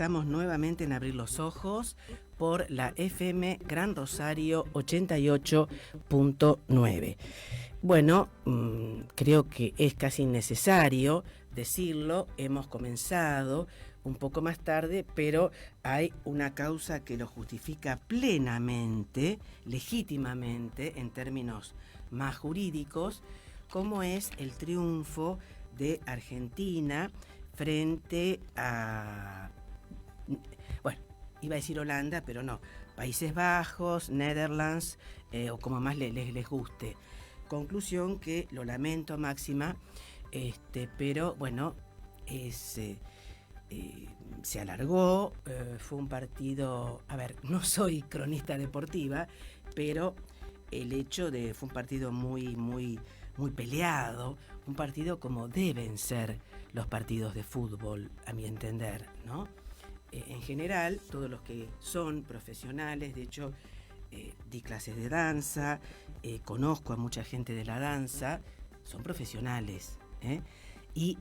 estamos nuevamente en Abrir los Ojos por la FM Gran Rosario 88.9. Bueno, creo que es casi innecesario decirlo, hemos comenzado un poco más tarde, pero hay una causa que lo justifica plenamente, legítimamente, en términos más jurídicos, como es el triunfo de Argentina frente a, bueno, iba a decir Holanda, pero no, Países Bajos, Netherlands, o como más les guste. Conclusión que lo lamento, Máxima, pero bueno, se alargó, fue un partido, a ver, no soy cronista deportiva, pero el hecho de, fue un partido muy peleado, un partido como deben ser los partidos de fútbol, a mi entender, ¿no? En general, todos los que son profesionales, de hecho, di clases de danza, conozco a mucha gente de la danza, son profesionales, y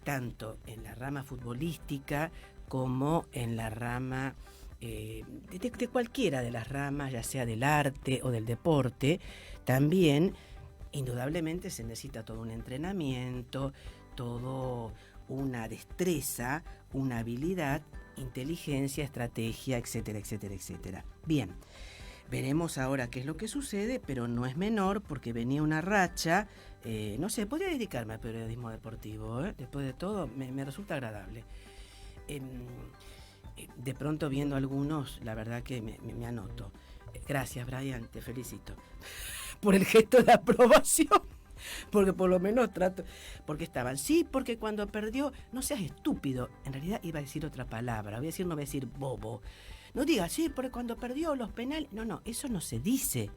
tanto en la rama futbolística como en la rama de cualquiera de las ramas, ya sea del arte o del deporte, también indudablemente se necesita todo un entrenamiento, todo una destreza, una habilidad, inteligencia, estrategia, etcétera, etcétera, etcétera. Bien, veremos ahora qué es lo que sucede, pero no es menor porque venía una racha, no sé, podría dedicarme al periodismo deportivo, después de todo me resulta agradable. De pronto viendo algunos, la verdad que me anoto. Gracias, Brian, te felicito por el gesto de aprobación, porque por lo menos trato, porque estaban, sí, porque cuando perdió, no seas estúpido, en realidad iba a decir otra palabra, no voy a decir bobo, no digas, sí, porque cuando perdió los penales, no, eso no se dice,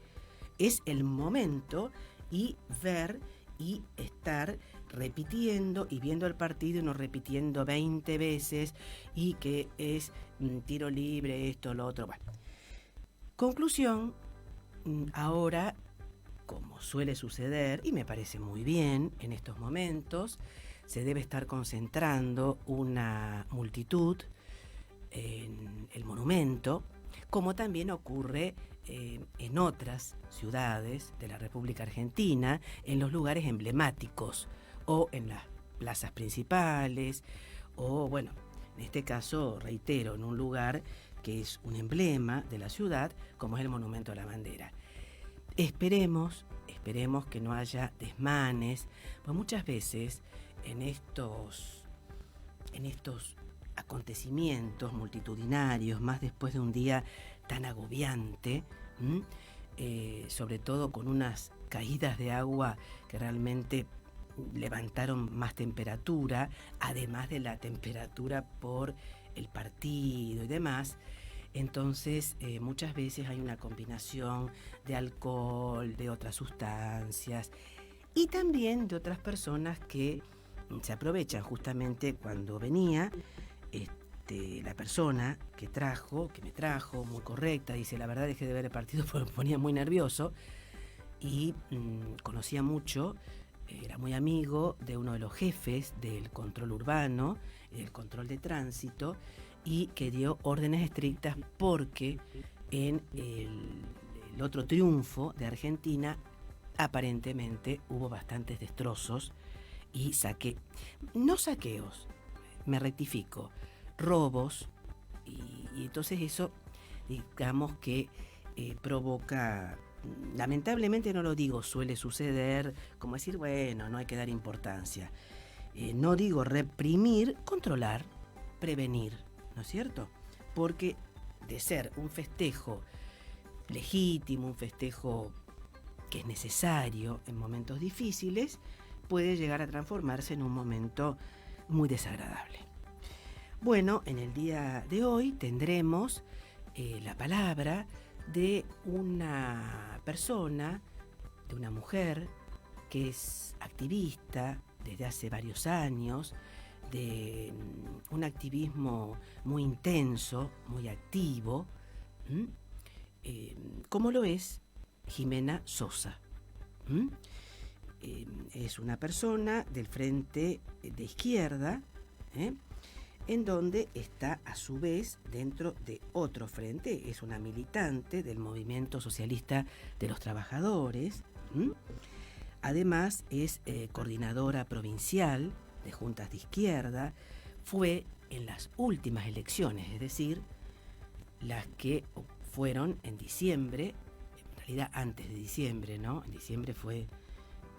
es el momento y ver y estar repitiendo y viendo el partido y no repitiendo 20 veces y que es tiro libre, esto, lo otro, bueno. Conclusión, ahora, como suele suceder, y me parece muy bien en estos momentos, se debe estar concentrando una multitud en el monumento, como también ocurre en otras ciudades de la República Argentina, en los lugares emblemáticos, o en las plazas principales, o bueno, en este caso, reitero, en un lugar que es un emblema de la ciudad, como es el Monumento a la Bandera. Esperemos que no haya desmanes, pues muchas veces en estos acontecimientos multitudinarios, más después de un día tan agobiante, sobre todo con unas caídas de agua que realmente levantaron más temperatura, además de la temperatura por el partido y demás. Entonces, muchas veces hay una combinación de alcohol, de otras sustancias y también de otras personas que se aprovechan justamente cuando venía la persona que me trajo, muy correcta, dice, la verdad dejé de ver el partido porque me ponía muy nervioso y conocía mucho, era muy amigo de uno de los jefes del control urbano, del control de tránsito, y que dio órdenes estrictas porque en el otro triunfo de Argentina aparentemente hubo bastantes destrozos y no saqueos, me rectifico, robos, y entonces eso, digamos que provoca, lamentablemente no lo digo, suele suceder, como decir, bueno, no hay que dar importancia. No digo reprimir, controlar, prevenir, ¿no es cierto? Porque de ser un festejo legítimo, un festejo que es necesario en momentos difíciles, puede llegar a transformarse en un momento muy desagradable. Bueno, en el día de hoy tendremos la palabra de una persona, de una mujer que es activista desde hace varios años, de un activismo muy intenso, muy activo, como lo es Jimena Sosa. Es una persona del Frente de Izquierda, en donde está a su vez dentro de otro frente, es una militante del Movimiento Socialista de los Trabajadores. Además es coordinadora provincial de juntas de izquierda, fue en las últimas elecciones, es decir, las que fueron en diciembre, en realidad antes de diciembre, ¿no? En diciembre fue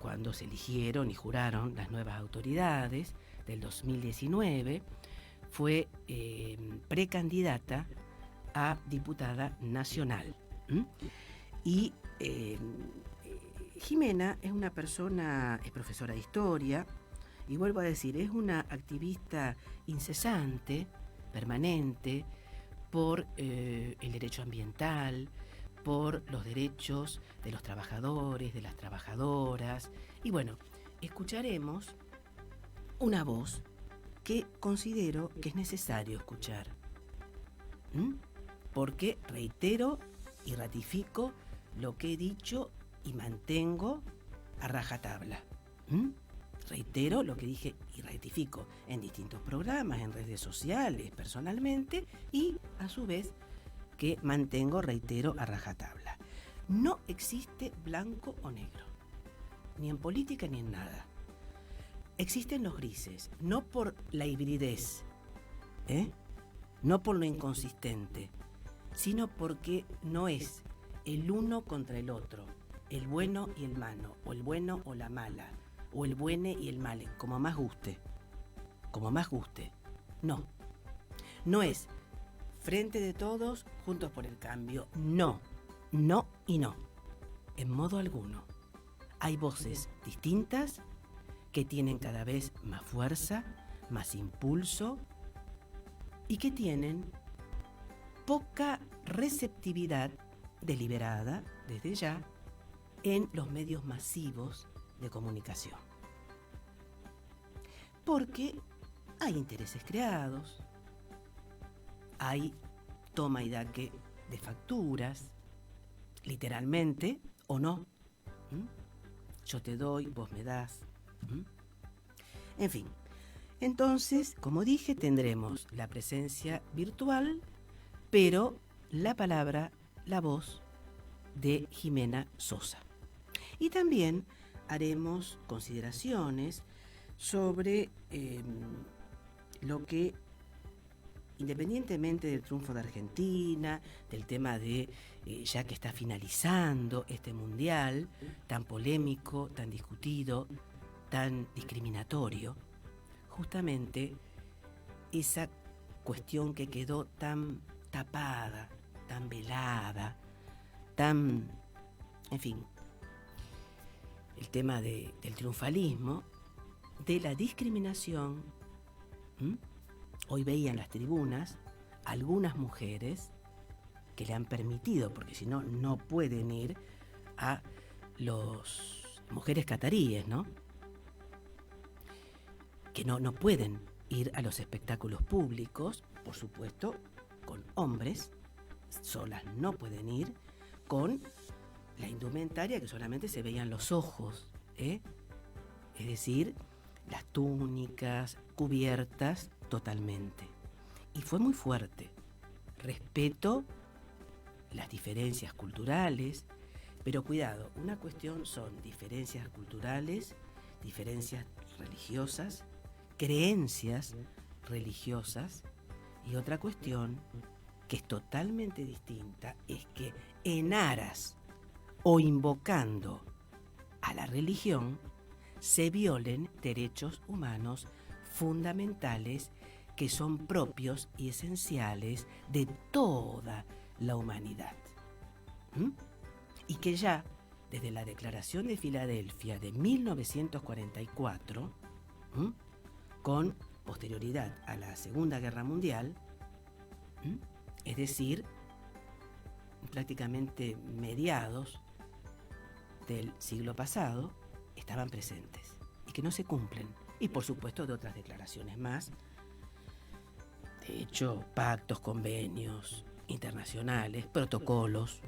cuando se eligieron y juraron las nuevas autoridades del 2019, fue precandidata a diputada nacional. Y Jimena es una persona, es profesora de historia, y vuelvo a decir, es una activista incesante, permanente, por el derecho ambiental, por los derechos de los trabajadores, de las trabajadoras. Y bueno, escucharemos una voz que considero que es necesario escuchar. Porque reitero y ratifico lo que he dicho y mantengo a rajatabla. Reitero lo que dije y ratifico en distintos programas, en redes sociales, personalmente, y a su vez que mantengo, reitero, a rajatabla. No existe blanco o negro, ni en política ni en nada. Existen los grises, no por la hibridez, no por lo inconsistente, sino porque no es el uno contra el otro, el bueno y el malo, o el bueno o la mala, o el buene y el male, como más guste. No. No es frente de todos, juntos por el cambio. No y no. En modo alguno. Hay voces distintas que tienen cada vez más fuerza, más impulso y que tienen poca receptividad deliberada, desde ya, en los medios masivos de comunicación. Porque hay intereses creados, hay toma y daque de facturas, literalmente o no. Yo te doy, vos me das. En fin, entonces, como dije, tendremos la presencia virtual, pero la palabra, la voz de Jimena Sosa. Y también haremos consideraciones sobre lo que, independientemente del triunfo de Argentina, del tema de, ya que está finalizando este mundial, tan polémico, tan discutido, tan discriminatorio, justamente esa cuestión que quedó tan tapada, tan velada, tan, en fin, el tema del triunfalismo, de la discriminación. Hoy veía en las tribunas algunas mujeres que le han permitido, porque si no, no pueden ir a los mujeres cataríes, ¿no? Que no pueden ir a los espectáculos públicos, por supuesto, con hombres, solas no pueden ir, con la indumentaria que solamente se veían los ojos, es decir, las túnicas cubiertas totalmente. Y fue muy fuerte. Respeto las diferencias culturales, pero cuidado, una cuestión son diferencias culturales, diferencias religiosas, creencias religiosas, y otra cuestión que es totalmente distinta es que en aras o invocando a la religión se violen derechos humanos fundamentales que son propios y esenciales de toda la humanidad. Y que ya desde la Declaración de Filadelfia de 1944, con posterioridad a la Segunda Guerra Mundial, es decir, prácticamente mediados del siglo pasado, estaban presentes y que no se cumplen. Y por supuesto de otras declaraciones más, de hecho, pactos, convenios internacionales, protocolos.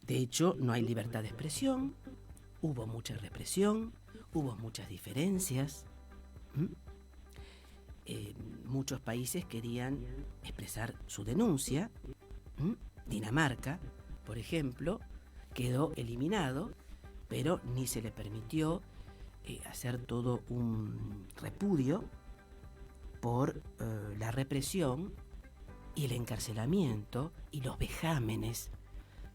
De hecho, no hay libertad de expresión, hubo mucha represión, hubo muchas diferencias. muchos países querían expresar su denuncia. Dinamarca, por ejemplo, quedó eliminado, pero ni se le permitió hacer todo un repudio por la represión y el encarcelamiento y los vejámenes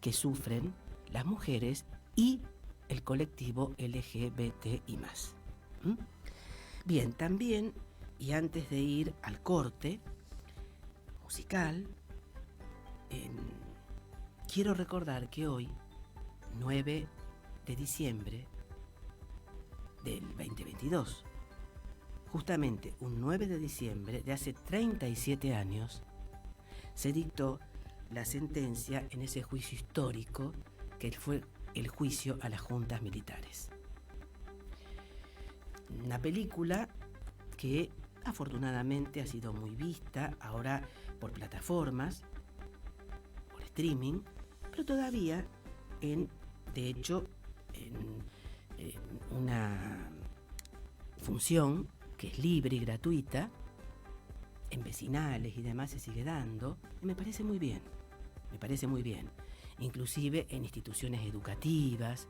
que sufren las mujeres y el colectivo LGBTI+. Bien, también, y antes de ir al corte musical, quiero recordar que hoy, 9 de diciembre del 2022, justamente un 9 de diciembre de hace 37 años, se dictó la sentencia en ese juicio histórico que fue el juicio a las juntas militares. Una película que afortunadamente ha sido muy vista ahora por plataformas, por streaming, pero todavía en una función que es libre y gratuita, en vecinales y demás se sigue dando, y me parece muy bien, inclusive en instituciones educativas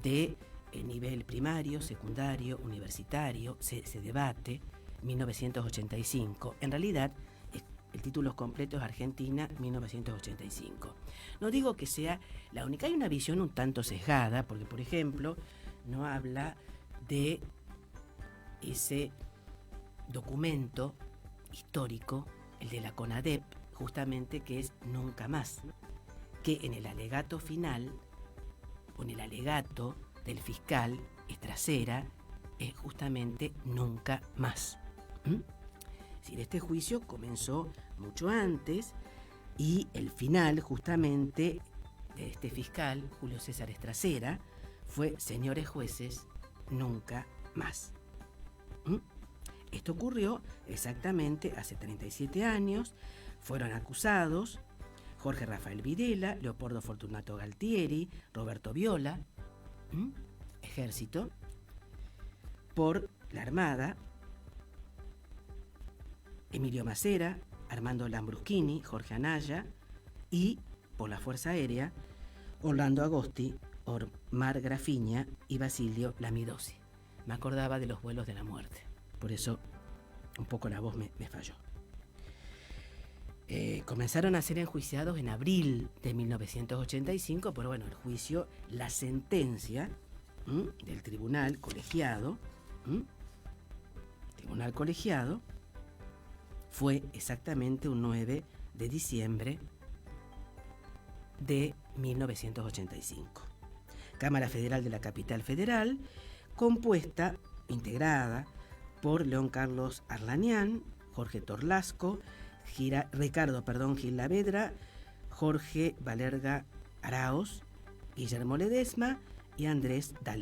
de nivel primario, secundario, universitario, se debate 1985. En realidad, el título completo es Argentina 1985. No digo que sea la única, hay una visión un tanto sesgada, porque por ejemplo, no habla de ese documento histórico, el de la CONADEP, justamente, que es Nunca Más, que en el alegato final, o en el alegato del fiscal Estracera, es justamente Nunca Más. Es decir, este juicio comenzó mucho antes y el final justamente de este fiscal, Julio César Estracera, fue: señores jueces, nunca más. Esto ocurrió exactamente hace 37 años. Fueron acusados Jorge Rafael Videla, Leopoldo Fortunato Galtieri, Roberto Viola, Ejército, por la Armada, Emilio Macera, Armando Lambruschini, Jorge Anaya, y por la Fuerza Aérea, Orlando Agosti, Omar Grafiña y Basilio Lamidossi. Me acordaba de los vuelos de la muerte, por eso un poco la voz me falló. Comenzaron a ser enjuiciados en abril de 1985, pero bueno, el juicio, la sentencia del tribunal colegiado, fue exactamente un 9 de diciembre de 1985. Cámara Federal de la Capital Federal, integrada por León Carlos Arlanián, Jorge Torlasco, Ricardo Gil Lavedra, Jorge Valerga Araos, Guillermo Ledesma y Andrés Dalí.